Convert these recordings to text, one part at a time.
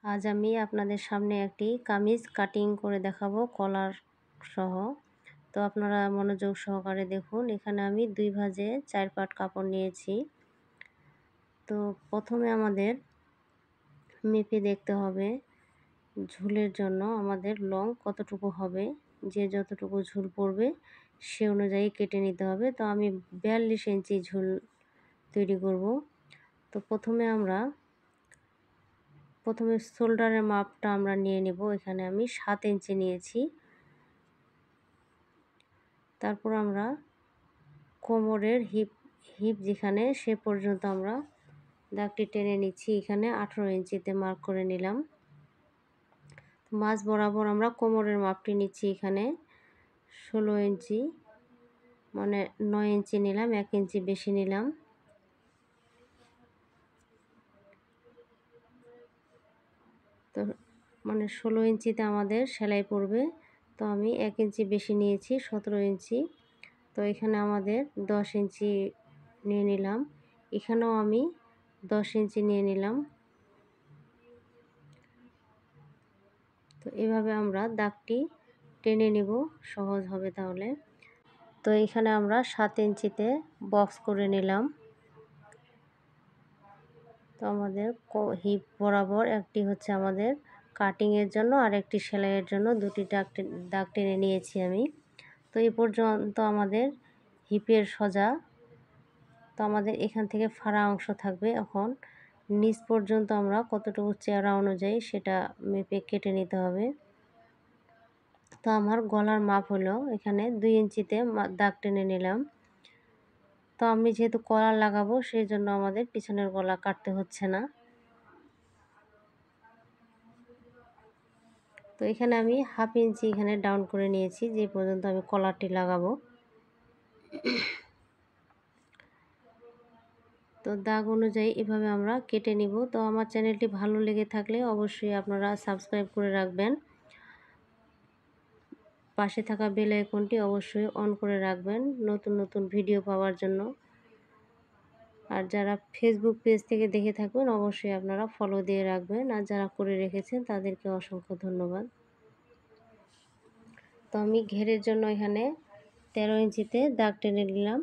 আজ আমি আপনাদের সামনে একটি কামিজ কাটিং করে দেখাবো কলার সহ। তো আপনারা মনোযোগ সহকারে দেখুন। এখানে আমি 2 ভাঁজে 4 পাট কাপড় নিয়েছি। তো প্রথমে আমাদের মেপে দেখতে হবে ঝুলের জন্য আমাদের লং কতটুকু হবে, যে যতটুকু ঝুল পড়বে সে অনুযায়ী কেটে নিতে হবে। তো আমি 42 ইঞ্চি ঝুল তৈরি করব। তো প্রথমে শোল্ডারের মাপটা আমরা নিয়ে নেব। এখানে আমি 7 ইঞ্চি নিয়েছি। তারপর আমরা কোমরের হিপ যেখানে সে পর্যন্ত আমরা দাগটি টেনে নিচ্ছি। এখানে 18 ইঞ্চিতে মার্ক করে নিলাম। মাঝ বরাবর আমরা কোমরের মাপটি নিচ্ছি। এখানে 16 ইঞ্চি, মানে 9 ইঞ্চি নিলাম, 1 ইঞ্চি বেশি নিলাম। তো মানে 16 ইঞ্চিতে আমাদের সেলাই পড়বে। তো আমি 1 ইঞ্চি বেশি নিয়েছি, 17 ইঞ্চি। তো এখানে আমাদের 10 ইঞ্চি নিয়ে নিলাম। এখানেও আমি 10 ইঞ্চি নিয়ে নিলাম। তো এভাবে আমরা দাগটি টেনে নেব, সহজ হবে তাহলে। তো এখানে আমরা 7 ইঞ্চিতে বক্স করে নিলাম। তো আমাদের হিপ বরাবর একটি হচ্ছে আমাদের কাটিংয়ের জন্য আর একটি সেলাইয়ের জন্য দুটি দাগ টেনে নিয়েছি আমি। তো এই পর্যন্ত আমাদের হিপের সোজা। তো আমাদের এখান থেকে ফাড়া অংশ থাকবে। এখন নিচ পর্যন্ত আমরা কতটুকু চেহারা অনুযায়ী সেটা মেপে কেটে নিতে হবে। তো আমার গলার মাপ হলো এখানে 2 ইঞ্চিতে দাগ টেনে নিলাম। তো আমি যেহেতু কলার লাগাবো সেই জন্য আমাদের পিছনের গলা কাটতে হচ্ছে না। তো এখানে আমি 1/2 ইঞ্চি এখানে ডাউন করে নিয়েছি, যে পর্যন্ত আমি কলারটি লাগাবো। তো দাগ অনুযায়ী এভাবে আমরা কেটে নিব। তো আমার চ্যানেলটি ভালো লেগে থাকলে অবশ্যই আপনারা সাবস্ক্রাইব করে রাখবেন। পাশে থাকা বেল আইকনটি অবশ্যই অন করে রাখবেন নতুন নতুন ভিডিও পাওয়ার জন্য। আর যারা ফেসবুক পেজ থেকে দেখে থাকবেন অবশ্যই আপনারা ফলো দিয়ে রাখবেন, আর যারা করে রেখেছেন তাদেরকে অসংখ্য ধন্যবাদ। তো আমি ঘেরের জন্য এখানে 13 ইঞ্চিতে দাগ টেনে নিলাম।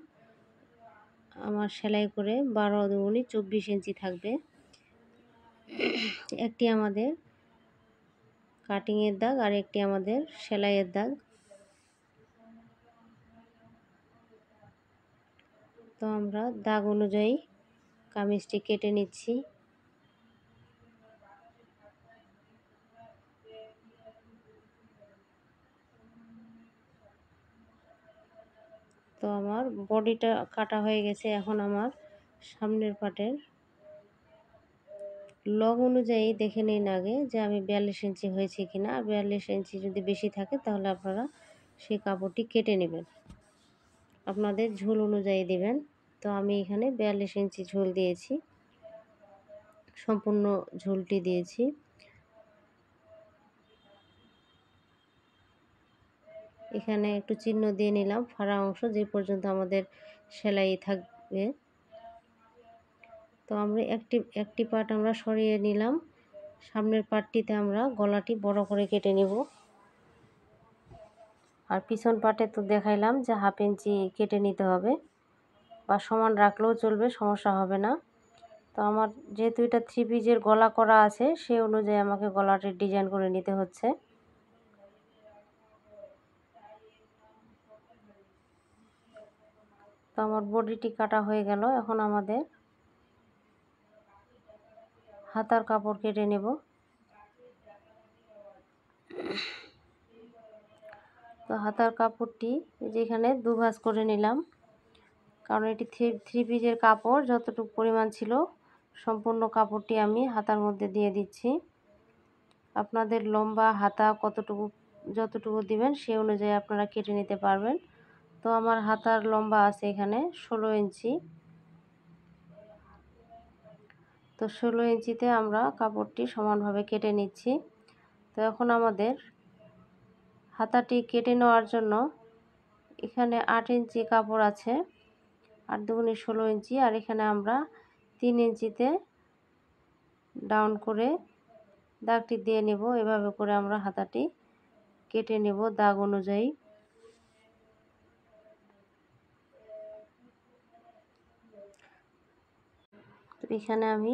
আমার সেলাই করে 12 দুগুণি 24 ইঞ্চি থাকবে। একটি আমাদের কাটিংয়ের দাগ আর একটি আমাদের সেলাইয়ের দাগ। তো আমরা দাগ অনুযায়ী কামিজটি কেটে নিচ্ছি। তো আমার বডিটা কাটা হয়ে গেছে। এখন আমার সামনের পাটের লং অনুযায়ী দেখে নিন আগে যে আমি 42 ইঞ্চি হয়েছে কিনা। 42 ইঞ্চি যদি বেশি থাকে তাহলে আপনারা সেই কাপড়টি কেটে নেবেন, আপনাদের ঝুল অনুযায়ী দিবেন। তো আমি এখানে 42 ইঞ্চি ঝুল দিয়েছি, সম্পূর্ণ ঝুলটি দিয়েছি। এখানে একটু চিহ্ন দিয়ে নিলাম ফাড়া অংশ যে পর্যন্ত আমাদের সেলাই থাকবে। তো আমরা একটি পার্ট আমরা সরিয়ে নিলাম। সামনের পার্টটিতে আমরা গলাটি বড় করে কেটে নেব। আর পিছন পার্টে তো দেখাইলাম যে 1/2 ইঞ্চি কেটে নিতে হবে, বা সমান রাখলেও চলবে, সমস্যা হবে না। তো আমার যেহেতু এটা 3 পিসের গলা করা আছে সেই অনুযায়ী আমাকে গলাটির ডিজাইন করে নিতে হচ্ছে। তো আমার বডিটি কাটা হয়ে গেল। এখন আমাদের হাতার কাপড় কেটে নেব। তো হাতার কাপড়টি যেখানে 2 ভাঁজ করে নিলাম, কারণ এটি 3 পিসের কাপড়। যতটুকু পরিমাণ ছিল সম্পূর্ণ কাপড়টি আমি হাতার মধ্যে দিয়ে দিচ্ছি। আপনাদের লম্বা হাতা যতটুকু দিবেন সেই অনুযায়ী আপনারা কেটে নিতে পারবেন। তো আমার হাতার লম্বা আছে এখানে 16 ইঞ্চি। তো 16 ইঞ্চিতে আমরা কাপড়টি সমানভাবে কেটে নিচ্ছি। তো এখন আমাদের হাতাটি কেটে নেওয়ার জন্য এখানে 8 ইঞ্চি কাপড় আছে, 8 দুগুণে 16 ইঞ্চি। আর এখানে আমরা 3 ইঞ্চিতে ডাউন করে দাগটি দিয়ে নেব। এভাবে করে আমরা হাতাটি কেটে নেব দাগ অনুযায়ী। তো এখানে আমি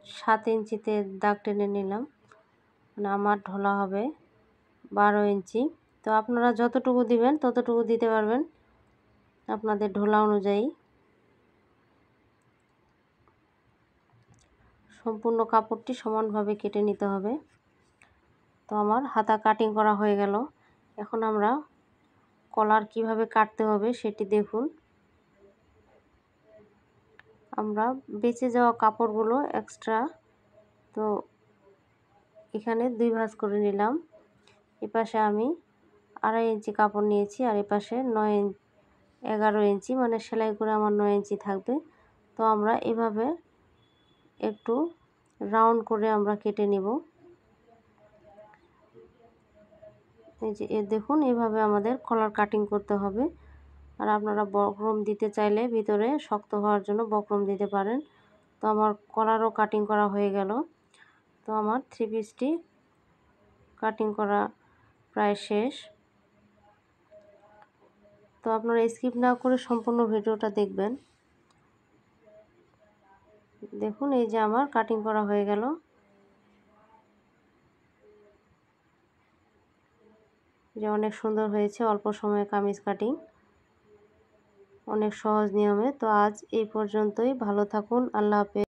7 ইঞ্চিতে দাগ টেনে নিলাম, মানে আমার ঢোলা হবে 12 ইঞ্চি। তো আপনারা যতটুকু দিবেন ততটুকু দিতে পারবেন আপনাদের ঢোলা অনুযায়ী। সম্পূর্ণ কাপড়টি সমানভাবে কেটে নিতে হবে। তো আমার হাতা কাটিং করা হয়ে গেল। এখন আমরা কলার কিভাবে কাটতে হবে সেটি দেখুন। আমরা বেঁচে যাওয়া কাপড়গুলো এক্সট্রা, তো এখানে 2 ভাঁজ করে নিলাম। এপাশে আমি 2.5 ইঞ্চি কাপড় নিয়েছি আর এপাশে 11 ইঞ্চি, মানে সেলাই করে আমার 9 ইঞ্চি থাকবে। তো আমরা এভাবে একটু রাউন্ড করে আমরা কেটে নিব। এই যে দেখুন, এভাবে আমাদের কলার কাটিং করতে হবে। আর আপনারা বক্রম দিতে চাইলে ভিতরে শক্ত হওয়ার জন্য বক্রম দিতে পারেন। তো আমার কলারও কাটিং করা হয়ে গেল। তো আমার 3 পিসটি কাটিং করা প্রায় শেষ। তো আপনারা স্কিপ না করে সম্পূর্ণ ভিডিওটা দেখবেন। দেখুন, এই যে আমার কাটিং করা হয়ে গেল। যে অনেক সুন্দর হয়েছে অল্প সময়ে কামিজ কাটিং, অনেক সহজ নিয়মে। তো আজ এই পর্যন্তই। ভালো থাকুন। আল্লাহ হাফেজ।